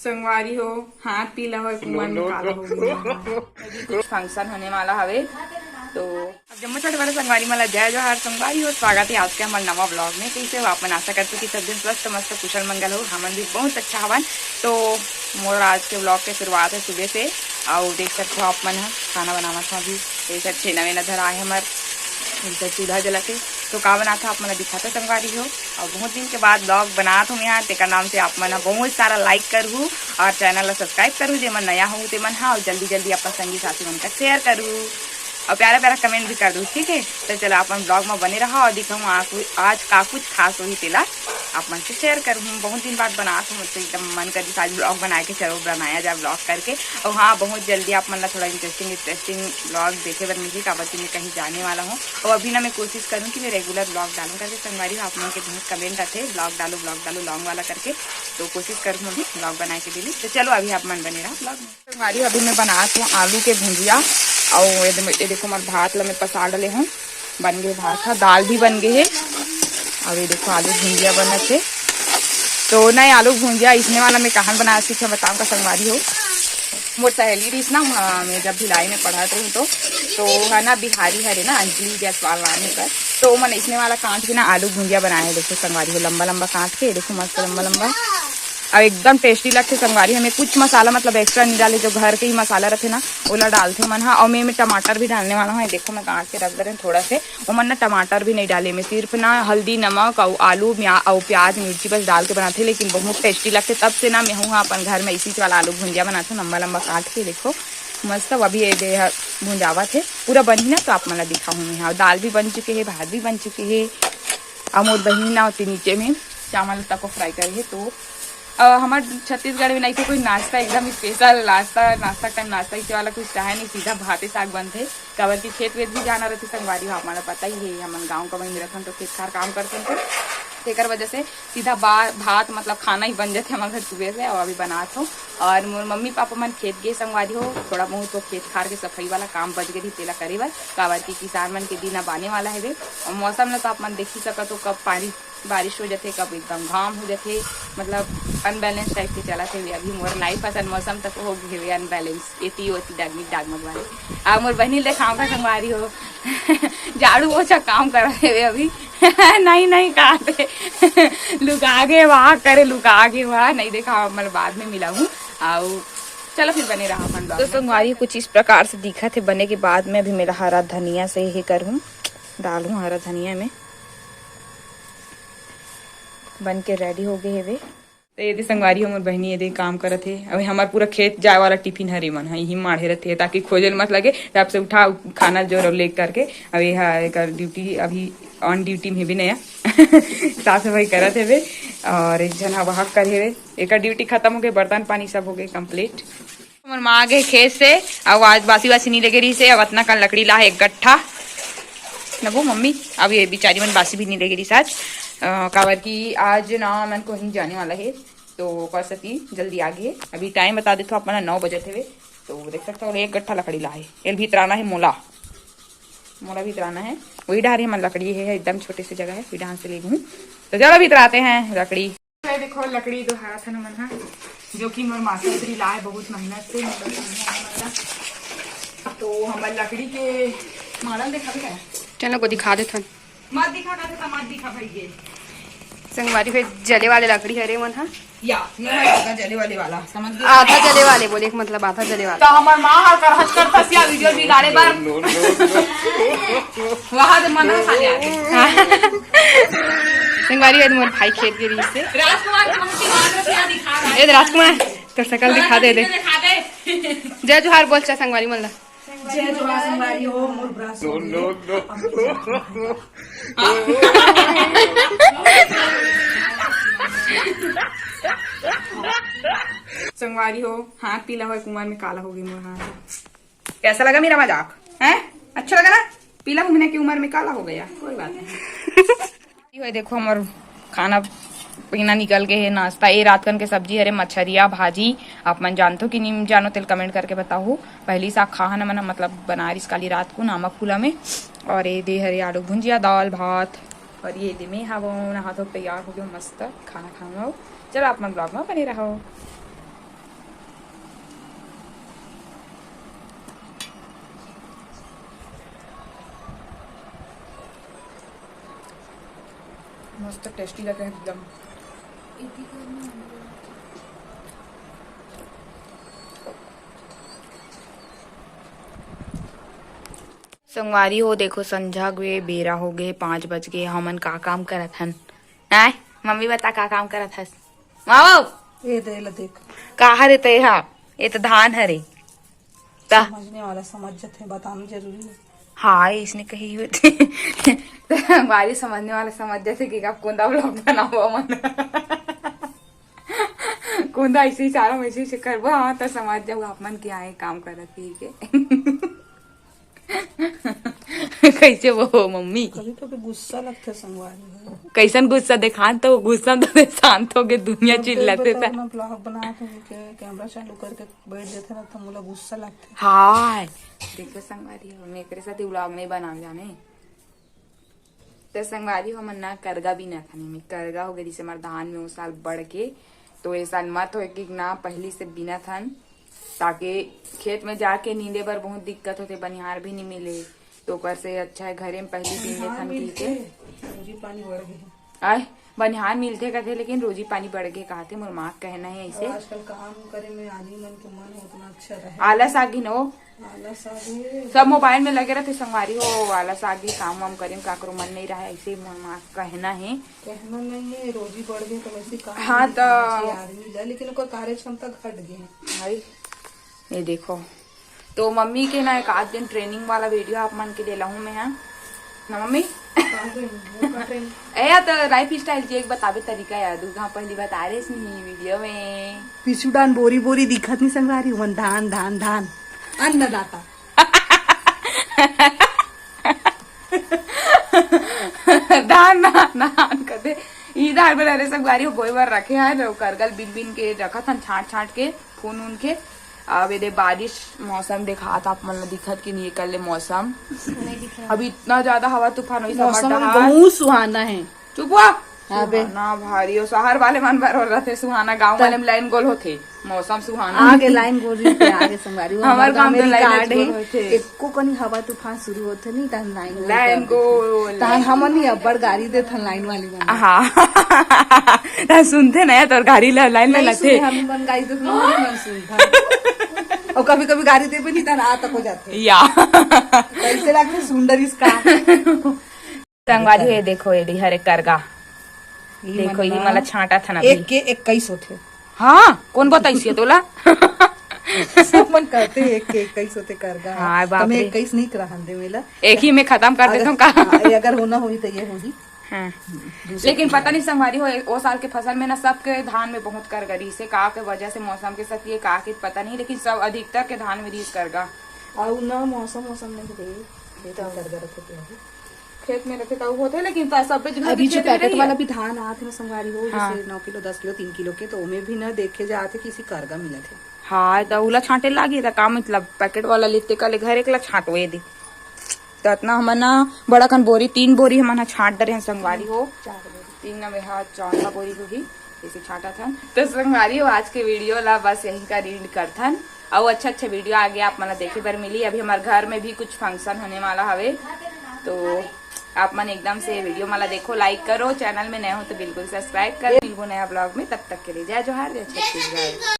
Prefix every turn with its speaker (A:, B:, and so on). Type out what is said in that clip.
A: संगवारी हो हाथ पीला हो कुमार में काला हो कुछ फंक्शन होने वाला हवे तो जम्मू छोटे वाले संगवारी मला जय जोहार संगवारी हो स्वागत है आज के हमारे नवा ब्लॉग में। कैसे हो आप आशा करते कि सब दिन स्वस्थ मस्त कुशल मंगल हो। हमन भी बहुत अच्छा हवन। तो मोर आज के ब्लॉग के शुरुआत है सुबह से और देख सकते हो आप मन खाना बनाना था अभी एक अच्छे नवे नजर आए हमारे चूल्हा जला के। तो का बना था आप मन दिखाते संगवारी हो और बहुत दिन के बाद ब्लॉग बना तो मैं तेकर नाम से आप मन बहुत सारा लाइक करूँ और चैनल सब्सक्राइब करूँ जे मन नया हूँ ते मन हाँ और जल्दी जल्दी अपन संगी साथी मन का शेयर करूँ और प्यारा प्यारा कमेंट भी कर दूँ। ठीक है तो चलो अपन ब्लॉग में बने रहा और दिखाऊँ आज का कुछ खास वही तेला आप मन से शेयर करूँ। बहुत दिन बाद बना तो मुझसे एकदम मन कर आज ब्लॉग बना के चलो बनाया जाए ब्लॉग करके। और हाँ बहुत जल्दी आप मन थोड़ा इंटरेस्टिंग ब्लॉग देखे बर मिली काबती मैं कहीं जाने वाला हूँ और अभी ना मैं कोशिश करूँ कि मैं रेगुलर ब्लॉग डालूँ करके। संगवारी आप मन के बहुत कमेंट आते ब्लॉग डालो लॉन्ग वाला करके तो कोशिश करूँ अभी ब्लॉग बना के डेली। तो चलो अभी आप मन बने रहा ब्लॉग में। संगवारी अभी मैं बनाती हूँ आलू के भुजिया और ये देखो हमारे भात ला मैं पसा डाले हूँ बन गए भात था दाल भी बन गए है और ये देखो आलू भुजिया बना थे। तो नहीं आलू भुजिया इसने वाला मैं कहाँ बनाया सीखा बताऊँ का संगवारी हो। मोर सहेली रही ना मैं जब भिलाई में पढ़ाती हूँ तो है ना बिहारी हरे ना अंजलि जायसवाल नाम पर तो मैंने इसने वाला काट के ना आलू भुजिया बनाया है। देखो संगवारी हो लंबा लंबा काट के देखो मस्त लंबा और एकदम टेस्टी लगते संगवारी। हमें कुछ मसाला मतलब एक्स्ट्रा नहीं डाले जो घर के ही मसाला रखे ना ओला डालते मन हाँ। और मैं टमाटर भी डालने वाला हूँ देखो मैं काट के रख दे रहे थोड़ा से वो मन ना टमाटर भी नहीं डाले मैं सिर्फ ना हल्दी नमक और आलू और प्याज मिर्ची बस डाल के बनाते लेकिन बहुत टेस्टी लगते। तब से ना मैं हूँ अपन घर में इसी वाला आलू भुजिया बनाते लंबा लंबा काट के देखो मस्त। अभी ये भुंजावा थे पूरा बनी ना तो आप मतलब दिखाऊँ मैं हाँ। दाल भी बन चुके हैं भात भी बन चुके हैं और मोर बहनी ना होती नीचे में चावल तक को फ्राई करे तो हमारे छत्तीसगढ़ में नहीं थे कोई नाश्ता एकदम स्पेशल नाश्ता टाइम नाश्ता इसे वाला कुछ चाहे नहीं सीधा भाते साग बनते कबर की खेत वेत भी जाना रहती संगवारी हो हमारा पता ही है। हम गाँव का वही रखन तो खेत खार काम करते थे तेकर वजह से सीधा भात मतलब खाना ही बन जाते हमारे घर सुबह से और अभी बनाते हो। और मोर मम्मी पापा मन खेत गए संगवारी हो थोड़ा बहुत तो खेत खार के सफाई वाला काम बच गई तेला करे बर काबर की किसान मन के दिन अब आने वाला है और मौसम में तो आप मन देख ही सकते हो कब पानी बारिश हो जाते कब एकदम घाम हो जाते मतलब अनबैलेंस टाइप के चला थे। अभी मोर लाइफ असन मौसम तक हो गए अनबैलेंस एती होती डागमग वाले आ मोर बहनी देखाओ का संगवारी हो झाड़ू पोछा काम कर रहे अभी नहीं काटे लुका के वहाँ करे लुका के वहाँ नहीं देखा मैं बाद में मिला हूँ और चलो फिर बने रहा अपन। तो संगवारी कुछ इस प्रकार से दिखा थे बने के बाद में अभी मेरा हरा धनिया से ही करूँ डालूँ हरा धनिया में बन के रेडी हो गए वे। तो ये संगवारी हमार बहनी ये काम करत है अभी हमार पूरा खेत जाए वाला टिफिन हरे मन है ही माढ़े रहते है ताकि खोजल मत लगे तब से उठा खाना जो ले करके अभी हाँ ड्यूटी अभी ऑन ड्यूटी में भी नया साफ सफाई करत है वे और एक जन हवा करे वे एक ड्यूटी खत्म हो गए बर्तन पानी सब हो गए कम्प्लीट। हमार माँ आ गए खेत से अब आज बासी नहीं लगे रही से अब इतना का लकड़ी ला है एक गट्ठा नबो मम्मी अब ये बेचारी मन बासी भी नहीं लगे रही साज काबर की आज ना मन को ही जाने वाला है तो कर सकती जल्दी आ गई। अभी टाइम बता देते अपना 9 बजे थे तो देख सकते हो एक गट्ठा लकड़ी ला है एल भीतराना है मोला भीतराना है वही डारे मन लकड़ी है एकदम छोटे से जगह है फिर डांस से ले गई तो चलो भीतर आते हैं लकड़ी। देखो लकड़ी तो हारा था ना मन जो कि मोर मास्टरी ला है बहुत मेहनत से तो हमारे लकड़ी के मॉडल देखा भी है
B: चलो को दिखा देते
A: मत दिखा भाई
B: संगवारी फिर जले वाले लकड़ी हरे मन हाँ
A: या जले वाला समझ गए
B: आधा जले वाले बोले मतलब आधा जले वाला
A: तो हमार माँ हा करहत करता सिया वीडियो बिगाड़े बार वहां से मन खा ले
B: संगवारी है मोर भाई खेत के रिश्ते
A: राजकुमार को हम सिया दिखा रहा है
B: ए राजकुमार तो शकल दिखा दे जय जोहार बोल चा संगवारी मन
A: जय जोहार संगवारी हो मोर ब्रास नो संगवारी हो हाथ पीला हो कुमार में काला हो गई मोर हाथ। कैसा लगा मेरा मजाक है अच्छा लगा ना पीला घूमने की उम्र में काला हो गया कोई बात नहीं। देखो हमार खाना पीना निकल गए है नाश्ता ये रात कन के सब्जी हरे मछरिया भाजी आप मन जानते हो कि नहीं जानो तेल कमेंट करके बताओ। पहली साग खा ना मना मतलब बना रही काली रात को नमक फूला में और ये दे हरे आलू भुंजिया दाल भात और ये दे में हाथों तैयार हो गया मस्त खाना खाऊंगा। चलो आप मन ब्लॉग में बने रहो। मस्त टेस्टी लगे एकदम। संगवारी हो देखो, संझा गए, बेरा हो गए, 5 बज गए। हमन का काम करत हन? आय मम्मी बता का काम करत हस? माओ
C: ये दे ला देख,
A: कहा रे ते हा? ये तो धान हरे ता।
C: समझने वाला समझ जाते हैं, बताना जरूरी है।
A: हाँ इसने कही होती तो संगवारी समझने वाला समझ जाते कि आप कोंदा ब्लॉग बनाओ मन कोंदा ऐसे ही सारा मैसेज से करबो। हाँ तो समझ जाओ आप मन के आए काम करत ही के कैसे वो मम्मी
C: कभी कभी गुस्सा लगता है संगवारी है।
A: कैसन गुस्सा दिखान तो गुस्सा तो शांत हो गए दुनिया चिल्लाते था।
C: मैं ब्लॉग बना के कैमरा चालू करके बैठ जाते ना तो मुझे गुस्सा लगता है।
A: हाँ देखो संगवारी हो, मैं एक साथ व्लॉग नहीं बना जाने तो संगवारी हो मन ना करगा भी ना था। में करगा हो गई जैसे हमारे धान में वो साल बढ़ के, तो ये साल मत हो कि ना पहली से बिना थन, ताकि खेत में जाके नींदे पर बहुत दिक्कत होते, बनिहार भी नहीं मिले। तो ओकर से अच्छा है घरे में पहली पीने थन की
C: रोजी पानी बढ़ गए।
A: आय बनिहार मिलते कहते, लेकिन रोजी पानी बढ़ गए कहते। मोर माँ कहना है ऐसे।
C: आजकल काम करे में आदमी मन के मन उतना अच्छा रहे।
A: आलस आगी नो,
C: आलस आ गए।
A: सब मोबाइल में लगे रहते संगवारी हो, आलस आगी काम वाम करे काकरो मन नहीं रहा ऐसे मोर माँ कहना है।
C: कहना नहीं है, रोजी बढ़ गई तो वैसे काम
A: हाँ तो
C: आदमी ला, लेकिन ओकर कार्य क्षमता घट गई है।
A: भाई ये देखो, तो मम्मी के ना एक आध दिन ट्रेनिंग वाला वीडियो आप मन के ले लाऊं मैं। हाँ ना मम्मी ए तो लाइफ स्टाइल जी एक बतावे तरीका याद होगा, पहली बता रहे नहीं वीडियो में।
C: पिछू डान बोरी बोरी दिखत नहीं संगवारी वन, धान धान धान अन्नदाता
A: धान धान कहते ई दाल बना रहे संगवारी बोई बार रखे हैं जो करगल बिन बिन के रखा था, छाट छाट के फून उन के। अब ये बारिश मौसम देखा था आप मन दिखत की नहीं कर ले मौसम अभी इतना ज्यादा हवा तूफान हुई
C: बहुत सुहाना है।
A: चुप हुआ ना भारी और शहर वाले मन भर हो रहे थे सुहाना, गांव वाले में लाइन गोल होते मौसम सुहाना
C: आगे लाइन गोल पे आगे संगवारी
A: हमारे गांव में लाइन गोल
C: होते एको कनी हवा तूफान शुरू होते नहीं तन
A: लाइन गोल
C: तन हमन नहीं अब्बड़ गाड़ी दे थन लाइन वाली बन।
A: हाँ सुनते ना तो गाड़ी लाइन में लगते
C: हम बन गाड़ी तो मन सुनता और कभी कभी गाड़ी दे भी नहीं तन आ तक हो जाते
A: या
C: कैसे लगते सुंदर इसका
A: संगवारी है। देखो ये हरे करगा देखो ये मला छाटा था ना
C: एक के 21 होते।
A: हाँ कौन बताइए तोला
C: सब मन करते एक के 21 होते करगा।
A: हाँ बाप रे
C: 21 नहीं करा दे मेला
A: एक ही में खत्म कर देता हूँ का।
C: अगर होना हुई तो ये होगी।
A: हाँ। लेकिन पता नहीं संगवारी हो वो साल के फसल में ना सबके धान में बहुत कर गरी से का के वजह से मौसम के साथ ये का के पता नहीं, लेकिन सब अधिकतर के धान में रीस करगा
C: और ना मौसम नहीं रही खेत में रखे तो होते, लेकिन सब अभी जो पैकेट वाला भी धान आते संगवारी हो जैसे 9 किलो 10 किलो 3 किलो के, तो उमें भी ना देखे जाते किसी करगा मिले थे।
A: हाँ तो उला छाटे लागी था का मतलब पैकेट वाला लेते कल घर एक छाटवे दे तो इतना हमना बड़ा कन बोरी 3 बोरी हमना छाट डरे संगवारी हो 3 में हाँ 4 बोरी होगी जैसे छाटा था। तो संगवारी हो आज के वीडियो ला बस यही का रीड करथन और अच्छा वीडियो आगे आप मला देखे पर मिली। अभी हमारे घर में भी कुछ फंक्शन होने वाला हवे, तो आप मन एकदम से वीडियो मला देखो, लाइक करो, चैनल में नए हो तो बिल्कुल सब्सक्राइब कर। मिलबो नया ब्लॉग में, तब तक के लिए जय जोहार जय छत्तीसगढ़।